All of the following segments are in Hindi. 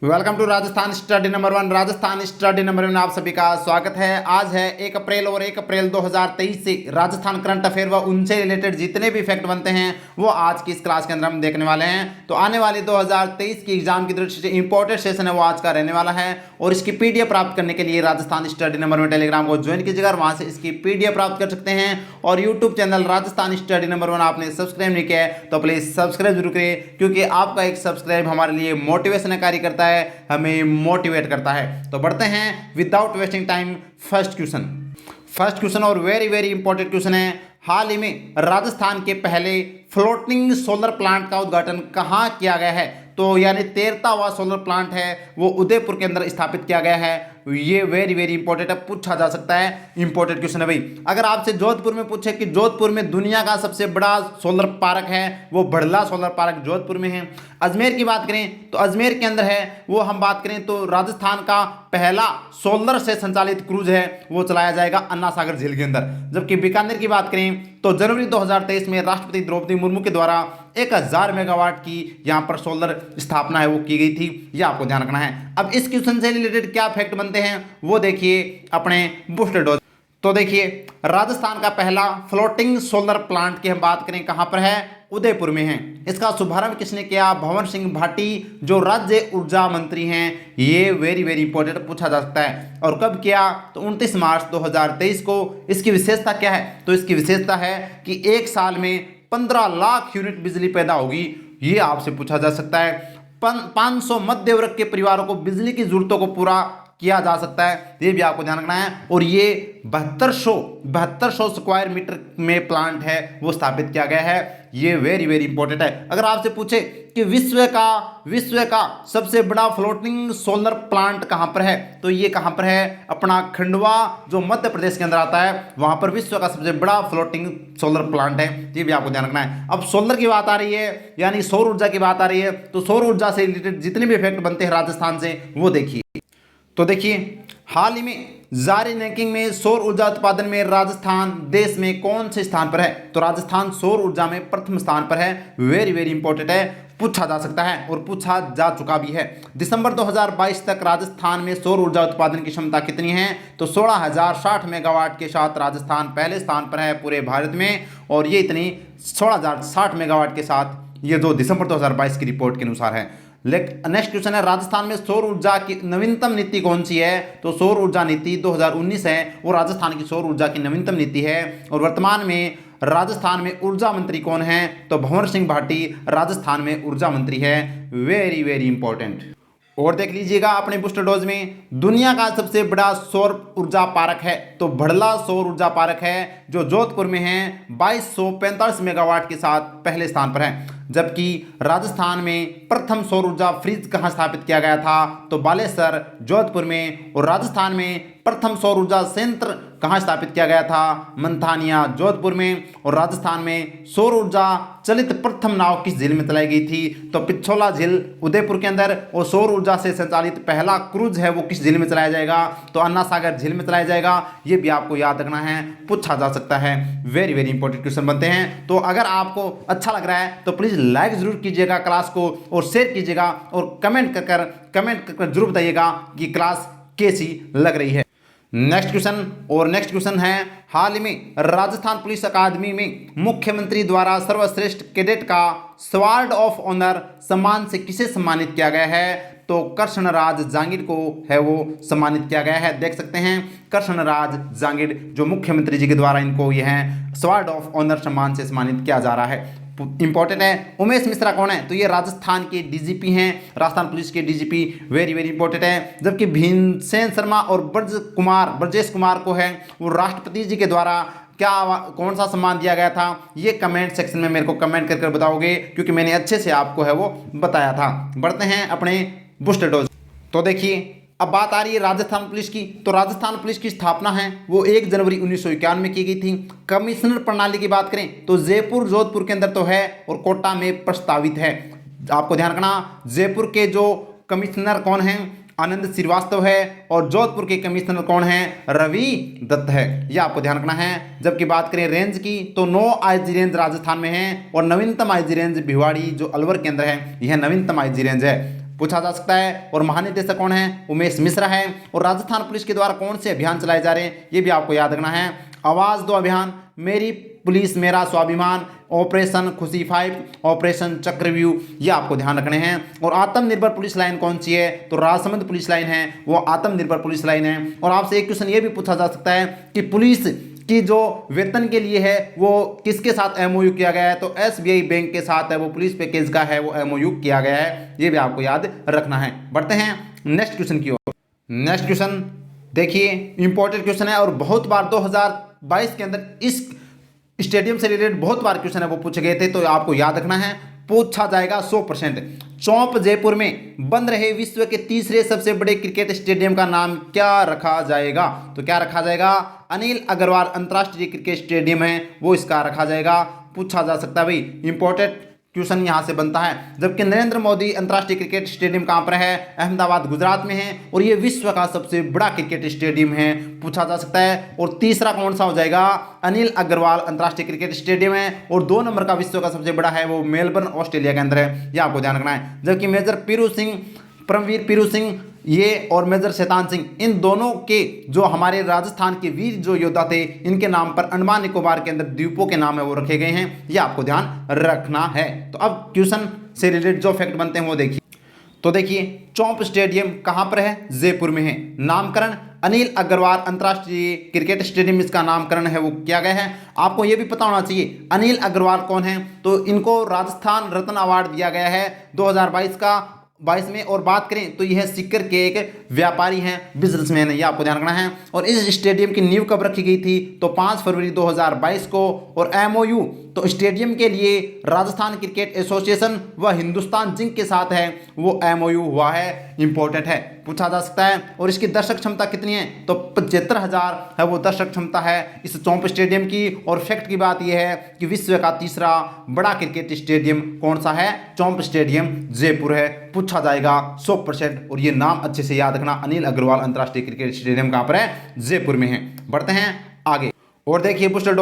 Welcome to Rajasthan study number 1। Rajasthan study number 1 में आप सभी का स्वागत है। आज है 1 अप्रैल और 1 अप्रैल 2023 से राजस्थान करंट अफेयर व उनसे रिलेटेड जितने भी फैक्ट बनते हैं वो आज की इस क्लास के अंदर हम देखने वाले हैं। तो आने वाली 2023 की एग्जाम की दृष्टि से इंपॉर्टेंट सेशन है वो आज का रहने वाला है और इसकी पीडीएफ प्राप्त करने के लिए राजस्थान स्टडी नंबर में टेलीग्राम को ज्वाइन कीजिएगा, वहां से इसकी पीडीएफ प्राप्त कर सकते हैं। और YouTube channel Rajasthan study number 1 आपने सब्सक्राइब नहीं किया है तो प्लीज सब्सक्राइब जरूर करिए, क्योंकि आपका एक सब्सक्राइब हमारे लिए मोटिवेशन कार्य करता है, हमें मोटिवेट करता है। तो बढ़ते हैं without wasting time first question और वेरी वेरी इंपॉर्टेंट क्वेश्चन है। हाल ही में राजस्थान के पहले फ्लोटिंग सोलर प्लांट का उद्घाटन कहाँ किया गया है? तो यानी 13वां सोलर प्लांट है वो उदयपुर के अंदर स्थापित किया गया है। ये वेरी वेरी इंपॉर्टेंट है, पूछा जा सकता है, इंपॉर्टेंट क्वेश्चन है भाई। अगर आपसे जोधपुर में पूछे कि जोधपुर में दुनिया का सबसे बड़ा सोलर पार्क है, वो बड़ला सोलर पार्क जोधपुर में है। अजमेर की बात करें तो अजमेर के अंदर है वो, हम बात करें तो राजस्थान का पहला सोलर से संचालित क्रूज है वो चलाया जाएगा अन्ना सागर झील के अंदर। जबकि बीकानेर की बात करें तो जनवरी 2023 में राष्ट्रपति द्रौपदी मुर्मू के द्वारा 1000 मेगावाट की यहां पर सोलर स्थापना है वो की गई थी, यह आपको ध्यान रखना है। अब इस क्वेश्चन से रिलेटेड क्या फैक्ट बनते हैं वो देखिए अपने बूस्टर डोज। तो देखिए राजस्थान का पहला फ्लोटिंग सोलर प्लांट की हम बात करें कहां पर है? उदयपुर में है। इसका शुभारंभ किसने किया? भंवर सिंह भाटी, जो राज्य ऊर्जा मंत्री हैं। ये वेरी वेरी इंपॉर्टेंट पूछा जा सकता है। और कब किया? तो 29 मार्च 2023 को। इसकी विशेषता क्या है? तो इसकी विशेषता है कि एक साल में 15 लाख यूनिट बिजली पैदा होगी, ये आपसे पूछा जा सकता है। 500 मध्य वर्ग के परिवारों को बिजली की जरूरतों को पूरा किया जा सकता है, ये भी आपको ध्यान रखना है। और ये 7200 स्क्वायर मीटर में प्लांट है वो स्थापित किया गया है, ये वेरी वेरी इंपॉर्टेंट है। अगर आपसे पूछे कि विश्व का सबसे बड़ा फ्लोटिंग सोलर प्लांट कहां पर है, तो ये कहां पर है? अपना खंडवा, जो मध्य प्रदेश के अंदर आता है, वहां पर विश्व का सबसे बड़ा फ्लोटिंग सोलर प्लांट है, ये भी आपको ध्यान रखना है। अब सोलर की बात आ रही है, यानी सौर ऊर्जा की बात आ रही है, तो सौर ऊर्जा से रिलेटेड जितने भी इफेक्ट बनते हैं राजस्थान से वो देखिए। तो देखिए हाल ही में जारी रैंकिंग में सौर ऊर्जा उत्पादन में राजस्थान देश में कौन से स्थान पर है? तो राजस्थान सौर ऊर्जा में प्रथम स्थान पर है, वेरी वेरी इंपॉर्टेंट है, पूछा जा सकता है और पूछा जा चुका भी है। दिसंबर 2022 तक राजस्थान में सौर ऊर्जा उत्पादन की क्षमता कितनी है? तो 16,060 मेगावाट के साथ राजस्थान पहले स्थान पर है पूरे भारत में। और ये इतनी 16,060 मेगावाट के साथ, ये जो दिसंबर 2022 की रिपोर्ट के अनुसार है। नेक्स्ट क्वेश्चन है, राजस्थान में सौर ऊर्जा की नवीनतम नीति कौन सी है? तो सौर ऊर्जा नीति 2019 है, वो राजस्थान की सौर ऊर्जा की नवीनतम नीति है। और वर्तमान में राजस्थान में ऊर्जा मंत्री कौन है? तो भंवर सिंह भाटी राजस्थान में ऊर्जा मंत्री है, वेरी वेरी इंपॉर्टेंट। और देख लीजिएगा अपने बूस्टर डोज में, दुनिया का सबसे बड़ा सौर ऊर्जा पार्क है तो बड़ला सौर ऊर्जा पार्क है, जो जोधपुर में है, 2245 मेगावाट के साथ पहले स्थान पर है। जबकि राजस्थान में प्रथम सौर ऊर्जा फ्रिज कहाँ स्थापित किया गया था? तो बालेश्वर जोधपुर में। और राजस्थान में प्रथम सौर ऊर्जा संयंत्र कहाँ स्थापित किया गया था? मंथानिया जोधपुर में। और राजस्थान में सौर ऊर्जा चलित प्रथम नाव किस झील में चलाई गई थी? तो पिछोला झील उदयपुर के अंदर। और सौर ऊर्जा से संचालित पहला क्रूज है वो किस झील में चलाया जाएगा? तो अन्ना सागर झील में चलाया जाएगा, ये भी आपको याद रखना है, पूछा जा सकता है, वेरी वेरी इंपॉर्टेंट क्वेश्चन बनते हैं। तो अगर आपको अच्छा लग रहा है तो प्लीज लाइक जरूर कीजिएगा क्लास को और शेयर कीजिएगा और कमेंट कर जरूर बताइएगा कि क्लास कैसी लग रही है। नेक्स्ट क्वेश्चन है, हाल ही में राजस्थान पुलिस अकादमी में मुख्यमंत्री द्वारा सर्वश्रेष्ठ कैडेट का स्वॉर्ड ऑफ ऑनर सम्मान से किसे सम्मानित किया गया है? तो कृष्णराज जांगिड़ को है वो सम्मानित किया गया है। देख सकते हैं कृष्णराज जांगिड़, जो मुख्यमंत्री जी के द्वारा इनको यह है स्वॉर्ड ऑफ ऑनर सम्मान से सम्मानित किया जा रहा है, इंपॉर्टेंट है। उमेश मिश्रा कौन है? तो ये राजस्थान के डीजीपी हैं, राजस्थान पुलिस के डीजीपी, वेरी वेरी इंपॉर्टेंट है। जबकि भीमसेन शर्मा और ब्रजेश कुमार को है वो राष्ट्रपति जी के द्वारा कौन सा सम्मान दिया गया था? ये कमेंट सेक्शन में मेरे को कमेंट कर बताओगे, क्योंकि मैंने अच्छे से आपको है वो बताया था। बढ़ते हैं अपने बूस्टर डोज। तो देखिए अब बात आ रही है राजस्थान पुलिस की। तो राजस्थान पुलिस की स्थापना है वो 1 जनवरी 1951 में की गई थी। कमिश्नर प्रणाली की बात करें तो जयपुर जोधपुर के अंदर तो है और कोटा में प्रस्तावित है। आपको ध्यान रखना, जयपुर के जो कमिश्नर कौन हैं? आनंद श्रीवास्तव है। और जोधपुर के कमिश्नर कौन है? रवि दत्त है, यह आपको ध्यान रखना है। जबकि बात करें रेंज की तो 9 आईजी रेंज राजस्थान में है और नवीनतम आईजी रेंज भिवाड़ी जो अलवर के अंदर है, यह नवीनतम आईजी रेंज है। पूछा जा सकता है। और महानिदेशक कौन है? उमेश मिश्रा है। और राजस्थान पुलिस के द्वारा कौन से अभियान चलाए जा रहे हैं ये भी आपको याद रखना है। आवाज़ दो अभियान, मेरी पुलिस मेरा स्वाभिमान, ऑपरेशन खुशी 5, ऑपरेशन चक्रव्यूह, ये आपको ध्यान रखने हैं। और आत्मनिर्भर पुलिस लाइन कौन सी है? तो राजसमंद पुलिस लाइन है, वो आत्मनिर्भर पुलिस लाइन है। और आपसे एक क्वेश्चन ये भी पूछा जा सकता है कि पुलिस की जो वेतन के लिए है वो किसके साथ एमओयू किया गया है? तो एसबीआई बैंक के साथ है, वो पुलिस पैकेज का है, वो एमओयू किया गया है, ये भी आपको याद रखना है। बढ़ते हैं नेक्स्ट क्वेश्चन की ओर। नेक्स्ट क्वेश्चन देखिए, इंपॉर्टेंट क्वेश्चन है और बहुत बार 2022 के अंदर इस स्टेडियम से रिलेटेड बहुत बार क्वेश्चन है वो पूछे गए थे, तो आपको याद रखना है, पूछा जाएगा 100%। चौंप जयपुर में बन रहे विश्व के तीसरे सबसे बड़े क्रिकेट स्टेडियम का नाम क्या रखा जाएगा? तो क्या रखा जाएगा? अनिल अग्रवाल अंतर्राष्ट्रीय क्रिकेट स्टेडियम है, वो इसका रखा जाएगा। पूछा जा सकता है भाई, इंपॉर्टेंट क्वेश्चन यहां से बनता है। जबकि नरेंद्र मोदी अंतर्राष्ट्रीय क्रिकेट स्टेडियम कहां पर है? अहमदाबाद गुजरात में है, और ये विश्व का सबसे बड़ा क्रिकेट स्टेडियम है, पूछा जा सकता है। और तीसरा कौन सा हो जाएगा? अनिल अग्रवाल अंतर्राष्ट्रीय क्रिकेट स्टेडियम है। और 2 नंबर का विश्व का सबसे बड़ा है वो मेलबर्न ऑस्ट्रेलिया के अंदर है, ये आपको ध्यान रखना है। जबकि मेजर पीरू सिंह, परमवीर पीरू सिंह ये और मेजर शैतान सिंह, इन दोनों के जो हमारे राजस्थान के वीर जो योद्धा थे, इनके नाम पर अंडमान निकोबार के अंदर द्वीपों के नाम है वो रखे गए हैं, ये आपको ध्यान रखना है। तो अब क्वेश्चन से रिलेटेड जो फैक्ट बनते हैं वो देखिए। तो देखिए, चौंप स्टेडियम कहां पर है? जयपुर में है। नामकरण अनिल अग्रवाल अंतर्राष्ट्रीय क्रिकेट स्टेडियम, इसका नामकरण है वो किया गया है। आपको ये भी पता होना चाहिए अनिल अग्रवाल कौन है, तो इनको राजस्थान रत्न अवार्ड दिया गया है 2022 में। और बात करें तो यह सिक्कर के एक व्यापारी हैं, बिजनेसमैन है, ये आपको ध्यान रखना है। और इस स्टेडियम की नींव कब रखी गई थी? तो 5 फरवरी 2022 को। और एमओयू तो स्टेडियम के लिए राजस्थान क्रिकेट एसोसिएशन व हिंदुस्तान जिंक के साथ है, वो एमओयू हुआ है, इंपॉर्टेंट है, पूछा जा सकता है। और इसकी दर्शक क्षमता कितनी है? तो 75,000 है वो दर्शक क्षमता है इस चौंप स्टेडियम की। और फैक्ट की बात यह है कि विश्व का तीसरा बड़ा क्रिकेट स्टेडियम कौन सा है? चौंप स्टेडियम जयपुर है, पूछा जाएगा 100%। और ये नाम अच्छे से याद रखना, अनिल अग्रवाल अंतर्राष्ट्रीय क्रिकेट स्टेडियम कहां पर है? जयपुर में है। बढ़ते हैं आगे और देखिए बूस्टर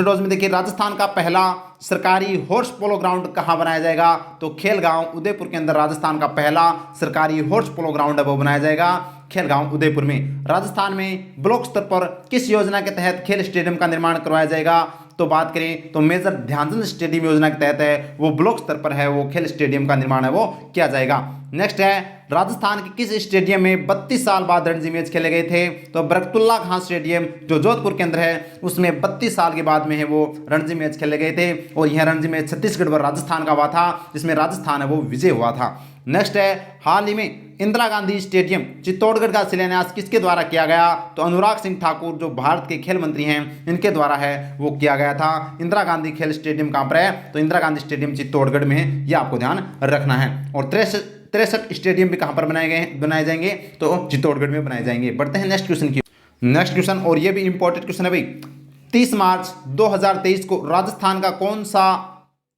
डोज में देखिए, राजस्थान का पहला सरकारी हॉर्स पोलो ग्राउंड कहाँ बनाया जाएगा? तो खेलगांव उदयपुर के अंदर राजस्थान का पहला सरकारी हॉर्स पोलो ग्राउंड है वो बनाया जाएगा, खेलगांव उदयपुर में। राजस्थान में ब्लॉक स्तर पर किस योजना के तहत खेल स्टेडियम का निर्माण करवाया जाएगा? तो बात करें तो मेजर ध्यानचंद स्टेडियम योजना के तहत है, वो ब्लॉक स्तर पर है, वो खेल स्टेडियम का निर्माण है वो किया जाएगा। नेक्स्ट है, राजस्थान के किस स्टेडियम में 32 साल बाद रणजी मैच खेले गए थे? तो बरकतुल्ला खां स्टेडियम जो जोधपुर के अंदर है, उसमें 32 साल के बाद में है वो रणजी मैच खेले गए थे। और यह रणजी मैच छत्तीसगढ़ व राजस्थान का हुआ था, जिसमें राजस्थान है वो विजय हुआ था। नेक्स्ट है, हाल ही में इंदिरा गांधी स्टेडियम चित्तौड़गढ़ का शिलान्यास किसके द्वारा किया गया? तो अनुराग सिंह ठाकुर जो भारत के खेल मंत्री हैं, इनके द्वारा है वो किया गया था। इंदिरा गांधी खेल स्टेडियम कहाँ पर है? तो इंदिरा गांधी स्टेडियम चित्तौड़गढ़ में है, ये आपको ध्यान रखना है। और 63 स्टेडियम भी कहाँ पर बनाए जाएंगे? तो चित्तौड़गढ़ में बनाए जाएंगे। बढ़ते हैं नेक्स्ट क्वेश्चन की। नेक्स्ट क्वेश्चन, और ये भी इंपॉर्टेंट क्वेश्चन है भाई, 30 मार्च 2023 को राजस्थान का कौन सा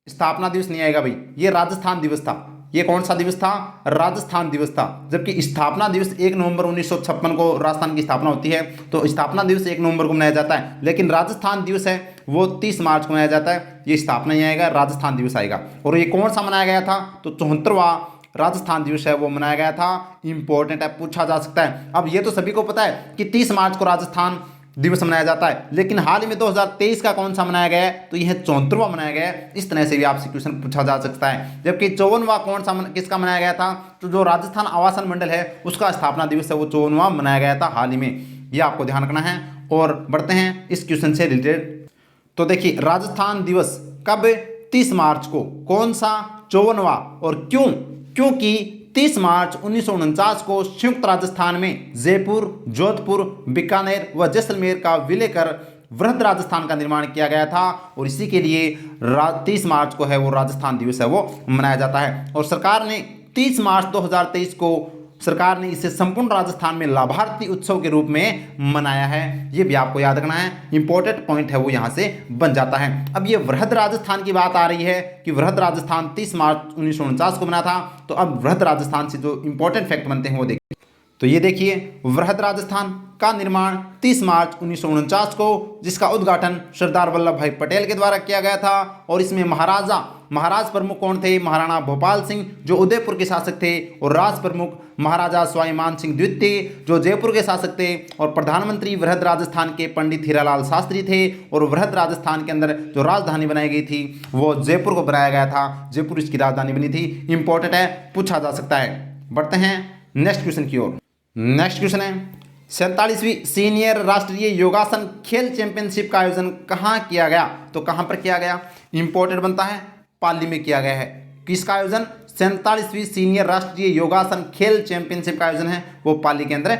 स्थापना दिवस नहीं आएगा भाई? ये राजस्थान दिवस था। ये कौन सा दिवस था? राजस्थान दिवस था। जबकि स्थापना दिवस 1 नवंबर 1956 को राजस्थान की स्थापना होती है, तो स्थापना दिवस 1 नवंबर को मनाया जाता है। लेकिन राजस्थान दिवस है वो 30 मार्च को मनाया जाता है, ये स्थापना नहीं आएगा, राजस्थान दिवस आएगा। और ये कौन सा मनाया गया था? तो 74वां राजस्थान दिवस है वो मनाया गया था, इंपॉर्टेंट है, पूछा जा सकता है। अब ये तो सभी को पता है कि 30 मार्च को राजस्थान दिवस मनाया जाता है, लेकिन हाल ही में 2023 का कौन सा मनाया गया है? तो यह 74वां मनाया गया है। इस तरह से भी आपसे क्वेश्चन पूछा जा सकता है। जबकि 54वां कौन सा किसका मनाया गया था? तो जो राजस्थान आवासन मंडल है उसका स्थापना दिवस है वो 54वां मनाया गया था हाल ही में, ये आपको ध्यान रखना है। और बढ़ते हैं इस क्वेश्चन से रिलेटेड। तो देखिए, राजस्थान दिवस कब? 30 मार्च को। कौन सा 54वां? और क्यों? क्योंकि 30 मार्च 1949 को संयुक्त राजस्थान में जयपुर, जोधपुर, बीकानेर व जैसलमेर का विलय कर वृहद राजस्थान का निर्माण किया गया था। और इसी के लिए 30 मार्च को है वो राजस्थान दिवस है वो मनाया जाता है। और सरकार ने 30 मार्च 2023 को सरकार ने इसे संपूर्ण राजस्थान में लाभार्थी उत्सव के रूप में मनाया है, ये भी आपको याद रखना है, इंपॉर्टेंट पॉइंट है वो यहाँ से बन जाता है। अब ये वृहद राजस्थान की बात आ रही है कि वृहद राजस्थान 30 मार्च 1949 को बना था, तो अब वृहद राजस्थान से जो इंपॉर्टेंट फैक्ट बनते हैं वो देखिए। तो ये देखिए, वृहद राजस्थान का निर्माण 30 मार्च 1949 को, जिसका उद्घाटन सरदार वल्लभ भाई पटेल के द्वारा किया गया था। और इसमें महाराज प्रमुख कौन थे? महाराणा भोपाल सिंह, जो उदयपुर के शासक थे, और राज प्रमुख महाराजा स्वाभिमान सिंह द्वितीय, जो जयपुर के शासक थे। और प्रधानमंत्री वृहद राजस्थान के पंडित हीरालाल शास्त्री थे। और वृहद राजस्थान के अंदर जो राजधानी बनाई गई थी वो जयपुर को बनाया गया था, जयपुर इसकी राजधानी बनी थी। इंपॉर्टेंट है, पूछा जा सकता है। बढ़ते हैं नेक्स्ट क्वेश्चन की ओर। नेक्स्ट क्वेश्चन है 47वीं सीनियर राष्ट्रीय योगासन खेल चैंपियनशिप का आयोजन कहाँ किया गया? तो कहाँ पर किया गया? इंपॉर्टेंट बनता है, पाली में किया गया है। किसका आयोजन? 47वीं सीनियर राष्ट्रीय योगासन खेल चैंपियनशिप का आयोजन है वो पाली के अंदर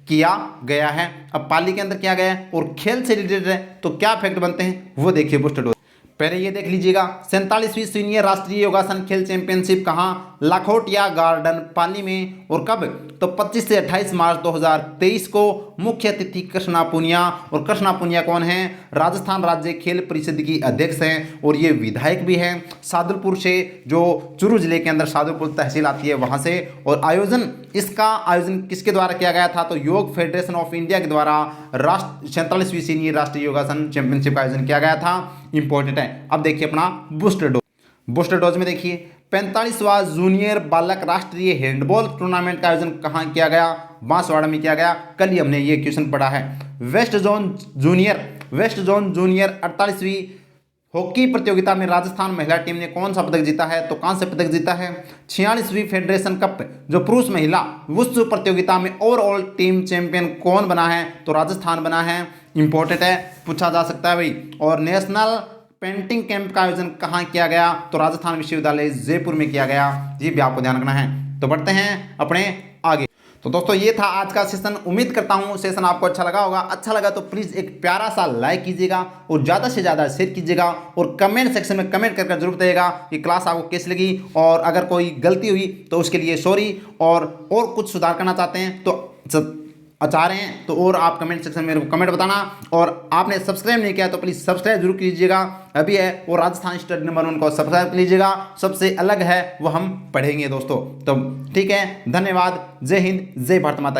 किया गया है। अब पाली के अंदर किया गया है और खेल से रिलेटेड है, तो क्या फैक्ट बनते हैं वो देखिए बूस्टर डोज। पहले ये देख लीजिएगा, 47वीं सीनियर राष्ट्रीय योगासन खेल चैंपियनशिप कहाँ? लाखोटिया गार्डन पाली में। और कब? तो 25 से 28 मार्च 2023 को। मुख्य अतिथि कृष्णा पुनिया। और कृष्णा पुनिया कौन है? राजस्थान राज्य खेल परिषद की अध्यक्ष हैं और ये विधायक भी हैं सादुलपुर से, जो चूरू जिले के अंदर सादुलपुर तहसील आती है वहाँ से। और इसका आयोजन किसके द्वारा किया गया था? तो योग फेडरेशन ऑफ इंडिया के द्वारा 47वीं सीनियर राष्ट्रीय योगासन चैंपियनशिप का आयोजन किया गया था। इंपॉर्टेंट है। अब देखिए अपना बूस्टर डोज। बूस्टर डोज में देखिए 45वां जूनियर बालक राष्ट्रीय हैंडबॉल टूर्नामेंट का आयोजन कहाँ किया गया? बांसवाड़ा में किया गया। कल ही हमने ये क्वेश्चन पढ़ा है। वेस्ट जोन जूनियर 48वीं हॉकी प्रतियोगिता में राजस्थान महिला टीम ने कौन सा पदक जीता है? तो कांस्य पदक जीता है। 46वीं फेडरेशन कप जो पुरुष महिला विश्व प्रतियोगिता में ओवरऑल टीम चैंपियन कौन बना है? तो राजस्थान बना है। इंपॉर्टेंट है, पूछा जा सकता है भाई। और नेशनल पेंटिंग कैंप का आयोजन कहाँ किया गया? तो राजस्थान विश्वविद्यालय जयपुर में किया गया। ये भी आपको ध्यान रखना है। तो बढ़ते हैं अपने आगे। तो दोस्तों ये था आज का सेशन। उम्मीद करता हूँ सेशन आपको अच्छा लगा होगा। अच्छा लगा तो प्लीज़ एक प्यारा सा लाइक कीजिएगा और ज़्यादा से ज़्यादा शेयर कीजिएगा। और कमेंट सेक्शन में कमेंट करके जरूर बताइएगा कि क्लास आपको कैसी लगी। और अगर कोई गलती हुई तो उसके लिए सॉरी। और कुछ सुधार करना चाहते हैं तो चाह रहे हैं तो और आप कमेंट सेक्शन में मेरे को कमेंट बताना। और आपने सब्सक्राइब नहीं किया तो प्लीज़ सब्सक्राइब जरूर कीजिएगा, अभी है। और राजस्थान स्टडी नंबर 1 को सब्सक्राइब कर लीजिएगा। सबसे अलग है वो हम पढ़ेंगे दोस्तों। तो ठीक है, धन्यवाद। जय हिंद, जय भारत माता की।